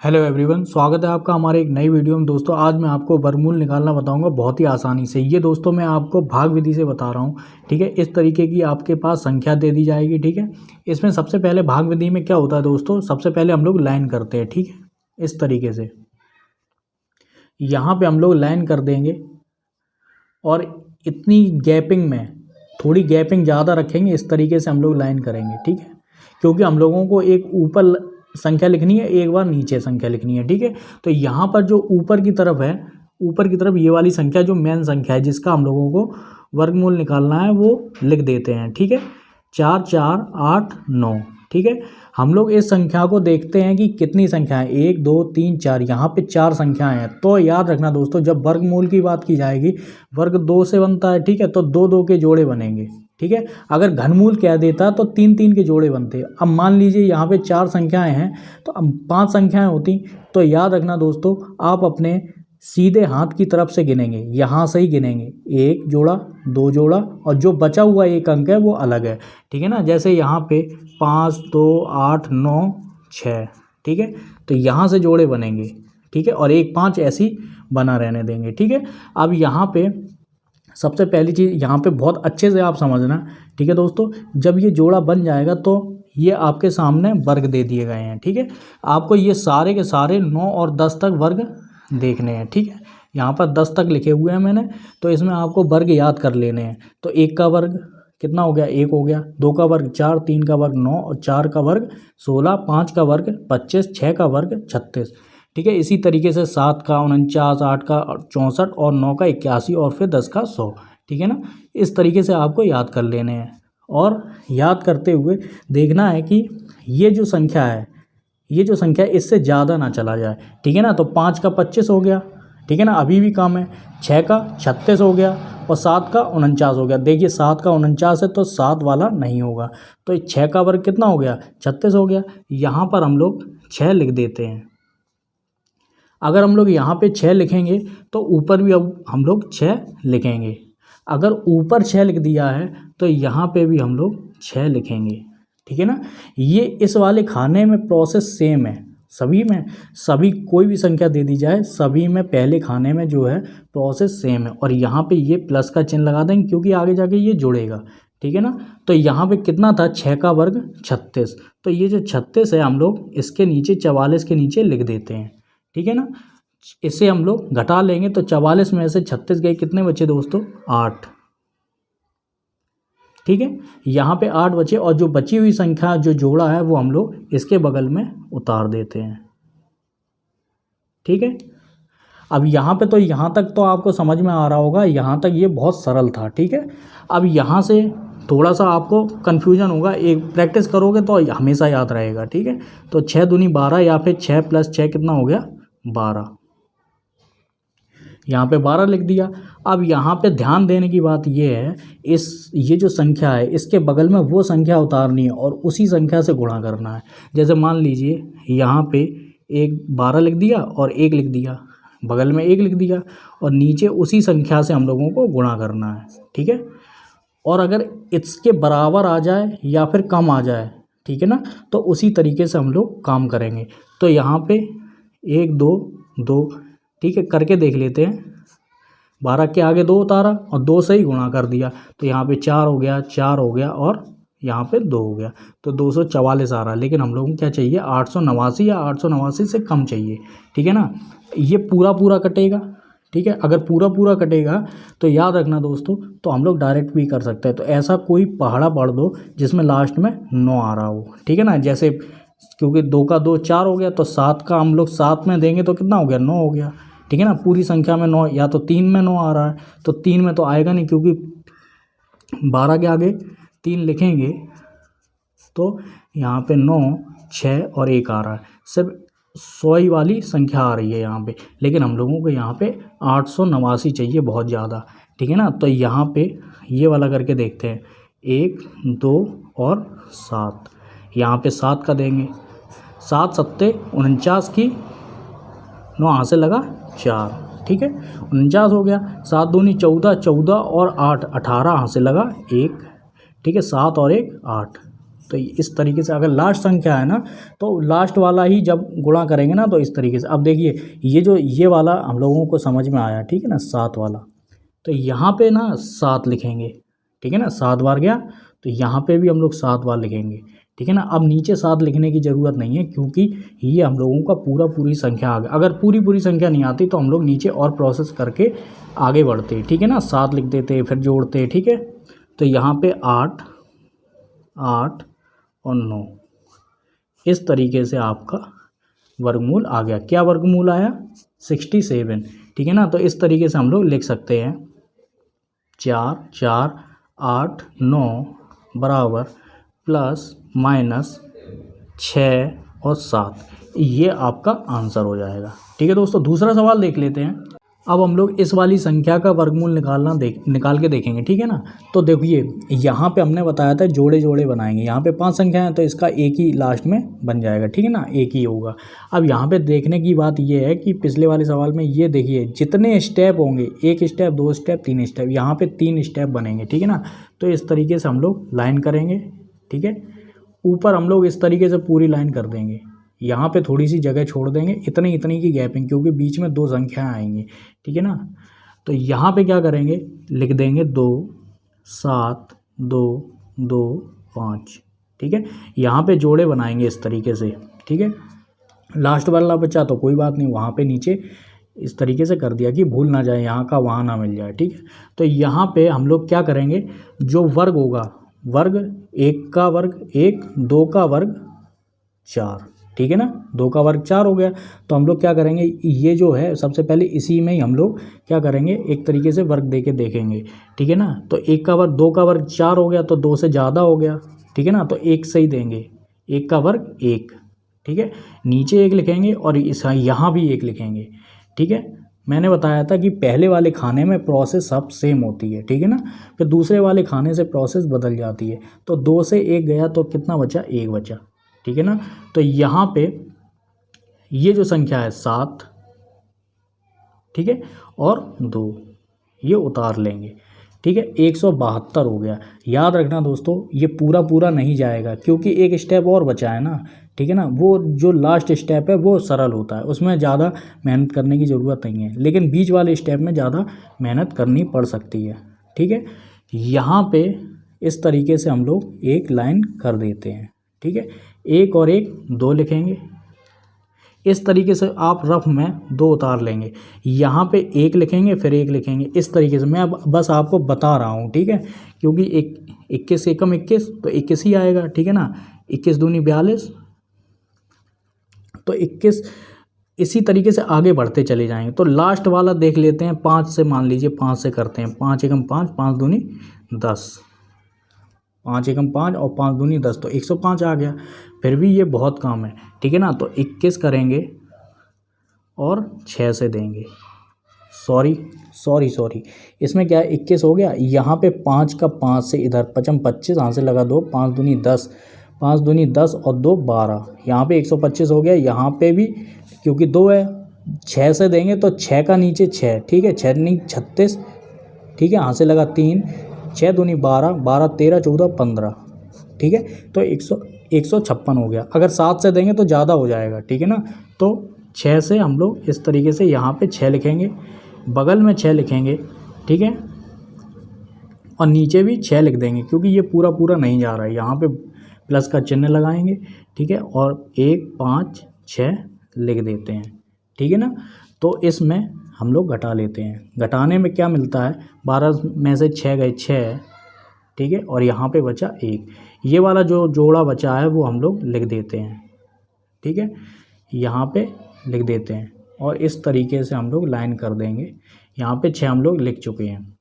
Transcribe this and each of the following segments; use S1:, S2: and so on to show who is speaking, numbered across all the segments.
S1: Hello everyone, स्वागत है आपका हमारे एक नई वीडियो में। दोस्तों आज मैं आपको वर्गमूल निकालना बताऊंगा बहुत ही आसानी से। ये दोस्तों मैं आपको भाग विधि से बता रहा हूँ, ठीक है। इस तरीके की आपके पास संख्या दे दी जाएगी, ठीक है। इसमें सबसे पहले भाग विधि में क्या होता है दोस्तों, सबसे पहले हम लोग लाइन करते हैं, ठीक है। इस तरीके से यहाँ पर हम लोग लाइन कर देंगे और इतनी गैपिंग में थोड़ी गैपिंग ज़्यादा रखेंगे। इस तरीके से हम लोग लाइन करेंगे, ठीक है, क्योंकि हम लोगों को एक ऊपर संख्या लिखनी है, एक बार नीचे संख्या लिखनी है, ठीक है। तो यहाँ पर जो ऊपर की तरफ है, ऊपर की तरफ ये वाली संख्या जो मेन संख्या है जिसका हम लोगों को वर्गमूल निकालना है वो लिख देते हैं, ठीक है। 4 4 8 9, ठीक है। हम लोग इस संख्या को देखते हैं कि कितनी संख्या है, 1 2 3 4, यहाँ पे 4 संख्याएं हैं। तो याद रखना दोस्तों, जब वर्गमूल की बात की जाएगी, वर्ग 2 से बनता है, ठीक है, तो 2 2 के जोड़े बनेंगे, ठीक है। अगर घनमूल कह देता तो 3 3 के जोड़े बनते। अब मान लीजिए यहाँ पे 4 संख्याएं हैं तो अब 5 संख्याएं होती। तो याद रखना दोस्तों, आप अपने सीधे हाथ की तरफ से गिनेंगे, यहाँ से ही गिनेंगे, 1 जोड़ा 2 जोड़ा और जो बचा हुआ एक अंक है वो अलग है, ठीक है ना। जैसे यहाँ पे 5 2 8 9 6, ठीक है, तो यहाँ से जोड़े बनेंगे, ठीक है, और 1 5 ऐसी बना रहने देंगे, ठीक है। अब यहाँ पे सबसे पहली चीज़ यहाँ पे बहुत अच्छे से आप समझना, ठीक है दोस्तों। जब ये जोड़ा बन जाएगा तो ये आपके सामने वर्ग दे दिए गए हैं, ठीक है। आपको ये सारे के सारे 9 और 10 तक वर्ग देखने हैं, ठीक है। यहाँ पर 10 तक लिखे हुए हैं मैंने, तो इसमें आपको वर्ग याद कर लेने हैं। तो 1 का वर्ग कितना हो गया, 1 हो गया, 2 का वर्ग 4, 3 का वर्ग 9 और 4 का वर्ग 16, 5 का वर्ग 25, 6 का वर्ग 36, ठीक है। इसी तरीके से 7 का 49, 8 का 64 और 9 का 81 और फिर 10 का 100, ठीक है ना। इस तरीके से आपको याद कर लेने हैं और याद करते हुए देखना है कि ये जो संख्या है, ये जो संख्या है इससे ज़्यादा ना चला जाए, ठीक है ना। तो 5 का 25 हो गया, ठीक है ना, अभी भी कम है। 6 का 36 हो गया और 7 का 49 हो गया। देखिए 7 का 49 है तो 7 वाला नहीं होगा, तो 6 का वर्ग कितना हो गया, 36 हो गया। यहाँ पर हम लोग 6 लिख देते हैं। अगर हम लोग यहाँ पे 6 लिखेंगे तो ऊपर भी अब हम लोग 6 लिखेंगे। अगर ऊपर 6 लिख दिया है तो यहाँ पे भी हम लोग 6 लिखेंगे, ठीक है ना। ये इस वाले खाने में प्रोसेस सेम है सभी में, सभी कोई भी संख्या दे दी जाए सभी में पहले खाने में जो है प्रोसेस सेम है। और यहाँ पे ये प्लस का चिन्ह लगा देंगे क्योंकि आगे जाके ये जुड़ेगा, ठीक है ना। तो यहाँ पे कितना था, 6 का वर्ग 36, तो ये जो 36 है हम लोग इसके नीचे 44 के नीचे लिख देते हैं, ठीक है ना। इसे हम लोग घटा लेंगे तो 44 में से 36 गए, कितने बचे दोस्तों, 8, ठीक है। यहाँ पे 8 बचे और जो बची हुई संख्या जो जोड़ा है वो हम लोग इसके बगल में उतार देते हैं, ठीक है। अब यहाँ पे तो यहाँ तक तो आपको समझ में आ रहा होगा, यहाँ तक ये बहुत सरल था, ठीक है। अब यहाँ से थोड़ा सा आपको कन्फ्यूजन होगा, एक प्रैक्टिस करोगे तो हमेशा याद रहेगा, ठीक है। तो 6 दूनी 12 या फिर 6 + 6 कितना हो गया, 12। यहाँ पे 12 लिख दिया। अब यहाँ पे ध्यान देने की बात ये है, ये जो संख्या है इसके बगल में वो संख्या उतारनी है और उसी संख्या से गुणा करना है। जैसे मान लीजिए यहाँ पे एक 12 लिख दिया और 1 लिख दिया, बगल में 1 लिख दिया और नीचे उसी संख्या से हम लोगों को गुणा करना है, ठीक है। और अगर इसके बराबर आ जाए या फिर कम आ जाए, ठीक है ना, तो उसी तरीके से हम लोग काम करेंगे। तो यहाँ पे 1 2 2, ठीक है, करके देख लेते हैं। 12 के आगे 2 उतारा और 2 से ही गुणा कर दिया, तो यहाँ पे 4 हो गया, 4 हो गया और यहाँ पे 2 हो गया, तो 244 आ रहा है। लेकिन हम लोगों को क्या चाहिए, 889 या 889 से कम चाहिए, ठीक है ना। ये पूरा पूरा कटेगा, ठीक है। अगर पूरा पूरा कटेगा तो याद रखना दोस्तों, तो हम लोग डायरेक्ट भी कर सकते हैं। तो ऐसा कोई पहाड़ा पढ़ दो जिसमें लास्ट में 9 आ रहा हो, ठीक है ना। जैसे क्योंकि 2 का 2 4 हो गया, तो 7 का हम लोग 7 में देंगे तो कितना हो गया, 9 हो गया, ठीक है ना। पूरी संख्या में 9, या तो 3 में 9 आ रहा है, तो 3 में तो आएगा नहीं क्योंकि 12 के आगे 3 लिखेंगे तो यहाँ पे 9 6 और 1 आ रहा है, सिर्फ 100 वाली संख्या आ रही है यहाँ पे। लेकिन हम लोगों को यहाँ पे 889 चाहिए, बहुत ज़्यादा, ठीक है ना। तो यहाँ पे ये वाला करके देखते हैं, 1 2 और 7, यहाँ पे 7 का देंगे, 7 7 49 की 9 हाथ से लगा 4, ठीक है, 49 हो गया। 7 दूनी 14, 14 और 8 18 हाथ से लगा 1, ठीक है, 7 और 1 8, तो इस तरीके से अगर लास्ट संख्या है ना तो लास्ट वाला ही जब गुणा करेंगे ना तो इस तरीके से। अब देखिए ये वाला हम लोगों को समझ में आया, ठीक है ना, 7 वाला। तो यहाँ पे ना 7 लिखेंगे, ठीक है ना, 7 बार गया तो यहाँ पे भी हम लोग 7 बार लिखेंगे, ठीक है ना। अब नीचे 7 लिखने की ज़रूरत नहीं है क्योंकि ये हम लोगों का पूरी संख्या आ गया। अगर पूरी संख्या नहीं आती तो हम लोग नीचे और प्रोसेस करके आगे बढ़ते, ठीक है ना। 7 लिख देते फिर जोड़ते, ठीक है। तो यहाँ पे 8 8 और 9 इस तरीके से आपका वर्गमूल आ गया। क्या वर्गमूल आया? 67, ठीक है ना। तो इस तरीके से हम लोग लिख सकते हैं 4 4 8 9 बराबर प्लस माइनस 6 और 7, ये आपका आंसर हो जाएगा, ठीक है दोस्तों। दूसरा सवाल देख लेते हैं। अब हम लोग इस वाली संख्या का वर्गमूल निकाल के देखेंगे, ठीक है ना। तो देखिए यहाँ पे हमने बताया था जोड़े जोड़े बनाएंगे। यहाँ पे 5 संख्या है तो इसका एक ही लास्ट में बन जाएगा, ठीक है ना, एक ही होगा। अब यहाँ पे देखने की बात ये है कि पिछले वाले सवाल में ये देखिए जितने स्टेप होंगे, 1 स्टेप 2 स्टेप 3 स्टेप, यहाँ पे 3 स्टेप बनेंगे, ठीक है ना। तो इस तरीके से हम लोग लाइन करेंगे, ठीक है। ऊपर हम लोग इस तरीके से पूरी लाइन कर देंगे, यहाँ पे थोड़ी सी जगह छोड़ देंगे, इतनी की गैपिंग, क्योंकि बीच में 2 संख्याएं आएंगी, ठीक है ना। तो यहाँ पे क्या करेंगे, लिख देंगे 2 7 2 2 5, ठीक है। यहाँ पे जोड़े बनाएंगे इस तरीके से, ठीक है। लास्ट वाला बचा तो कोई बात नहीं, वहाँ पे नीचे इस तरीके से कर दिया कि भूल ना जाए, यहाँ का वहाँ ना मिल जाए, ठीक है। तो यहाँ पे हम लोग क्या करेंगे, जो वर्ग होगा, वर्ग 1 का वर्ग 1, 2 का वर्ग 4, ठीक है ना। 2 का वर्ग 4 हो गया। तो हम लोग क्या करेंगे, ये जो है सबसे पहले इसी में ही हम लोग क्या करेंगे, एक तरीके से वर्ग दे के देखेंगे, ठीक है ना। तो 1 का वर्ग 2 का वर्ग 4 हो गया, तो 2 से ज़्यादा हो गया, ठीक है ना। तो 1 से ही देंगे, 1 का वर्ग 1, ठीक है। नीचे 1 लिखेंगे और यहाँ भी 1 लिखेंगे, ठीक है। मैंने बताया था कि पहले वाले खाने में प्रोसेस सब सेम होती है, ठीक है ना। फिर दूसरे वाले खाने से प्रोसेस बदल जाती है। तो 2 से 1 गया तो कितना बचा, 1 बचा, ठीक है ना। तो यहाँ पे ये जो संख्या है 7, ठीक है, और 2 ये उतार लेंगे, ठीक है। 172 हो गया। याद रखना दोस्तों ये पूरा नहीं जाएगा क्योंकि एक स्टेप और बचा है ना, ठीक है ना। वो जो लास्ट स्टेप है वो सरल होता है, उसमें ज़्यादा मेहनत करने की ज़रूरत नहीं है, लेकिन बीच वाले स्टेप में ज़्यादा मेहनत करनी पड़ सकती है, ठीक है। यहाँ पे इस तरीके से हम लोग एक लाइन कर देते हैं, ठीक है। 1 और 1 2 लिखेंगे, इस तरीके से आप रफ में 2 उतार लेंगे। यहाँ पे 1 लिखेंगे फिर 1 लिखेंगे, इस तरीके से मैं अब बस आपको बता रहा हूँ, ठीक है। क्योंकि 21 एकम 21 तो 21 ही आएगा, ठीक है ना। 21 दूनी 42 तो 21, इसी तरीके से आगे बढ़ते चले जाएंगे। तो लास्ट वाला देख लेते हैं, 5 से मान लीजिए, 5 से करते हैं। 5 एकम 5, 5 दूनी 10, 5 एकम 5 और 5 दूनी 10, तो 105 आ गया। फिर भी ये बहुत कम है, ठीक है ना। तो 21 करेंगे और 6 से देंगे, सॉरी इसमें क्या है, 21 हो गया। यहाँ पे 5 का 5 से इधर 25, यहाँ से लगा 2, 5 दूनी 10, 5 दूनी 10 और 2 12, यहाँ पे 125 हो गया। यहाँ पे भी क्योंकि 2 है, 6 से देंगे तो 6 का नीचे 6, ठीक है, 6 नहीं 36, ठीक है, यहाँ से लगा 3, 6 दूनी 12, 12 13 14 15, ठीक है। तो 156 हो गया। अगर 7 से देंगे तो ज़्यादा हो जाएगा, ठीक है ना। तो 6 से हम लोग इस तरीके से यहाँ पे 6 लिखेंगे, बगल में 6 लिखेंगे, ठीक है, और नीचे भी 6 लिख देंगे क्योंकि ये पूरा नहीं जा रहा है। यहाँ पे प्लस का चिन्ह लगाएंगे, ठीक है, और 1 5 6 लिख देते हैं, ठीक है ना। तो इसमें हम लोग घटा लेते हैं। घटाने में क्या मिलता है, 12 में से 6 गए 6, ठीक है, और यहाँ पे बचा 1। ये वाला जो जोड़ा बचा है वो हम लोग लिख देते हैं, ठीक है, यहाँ पे लिख देते हैं और इस तरीके से हम लोग लाइन कर देंगे। यहाँ पे 6 हम लोग लिख चुके हैं।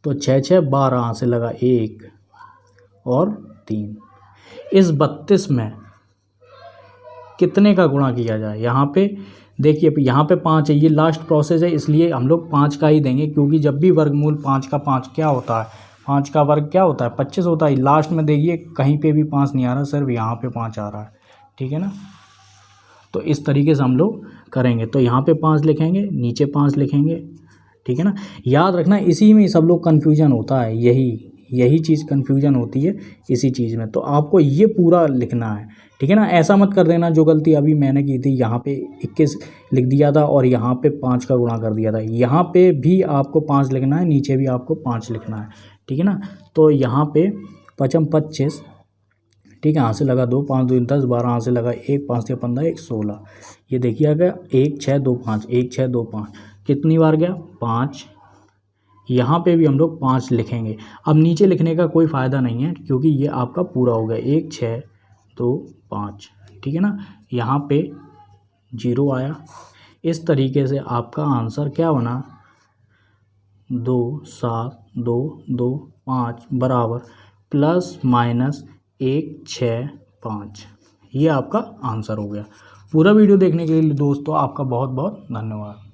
S1: तो 6 6 12, यहाँ से लगा 1 और 3। इस 32 में कितने का गुणा किया जाए, यहाँ पे देखिए, यहाँ पे 5 है, ये लास्ट प्रोसेस है, इसलिए हम लोग 5 का ही देंगे क्योंकि जब भी वर्गमूल 5 का 5 क्या होता है, 5 का वर्ग क्या होता है, 25 होता है। लास्ट में देखिए कहीं पे भी 5 नहीं आ रहा, सिर्फ यहाँ पे 5 आ रहा है, ठीक है ना। तो इस तरीके से हम लोग करेंगे। तो यहाँ पे 5 लिखेंगे, नीचे 5 लिखेंगे, ठीक है ना। याद रखना इसी में सब लोग कन्फ्यूजन होता है, यही चीज़ कन्फ्यूजन होती है इसी चीज़ में। तो आपको ये पूरा लिखना है, ठीक है ना। ऐसा मत कर देना जो गलती अभी मैंने की थी, यहाँ पे 21 लिख दिया था और यहाँ पे 5 का गुणा कर दिया था। यहाँ पे भी आपको 5 लिखना है, नीचे भी आपको 5 लिखना है, ठीक है ना। तो यहाँ पे 5 25, ठीक है, यहाँ से लगा 2, 5 2 10 12, यहाँ से लगा 1, 5 3 15, 1 16। ये देखिए अगर 1 6 2 5, 1 6 2 5 कितनी बार गया 5। यहाँ पे भी हम लोग 5 लिखेंगे। अब नीचे लिखने का कोई फ़ायदा नहीं है क्योंकि ये आपका पूरा हो गया 1 6 2 5, ठीक है ना। यहाँ पे 0 आया। इस तरीके से आपका आंसर क्या बना 2 7 2 2 5 बराबर प्लस माइनस 1 6 5। ये आपका आंसर हो गया। पूरा वीडियो देखने के लिए दोस्तों आपका बहुत बहुत धन्यवाद।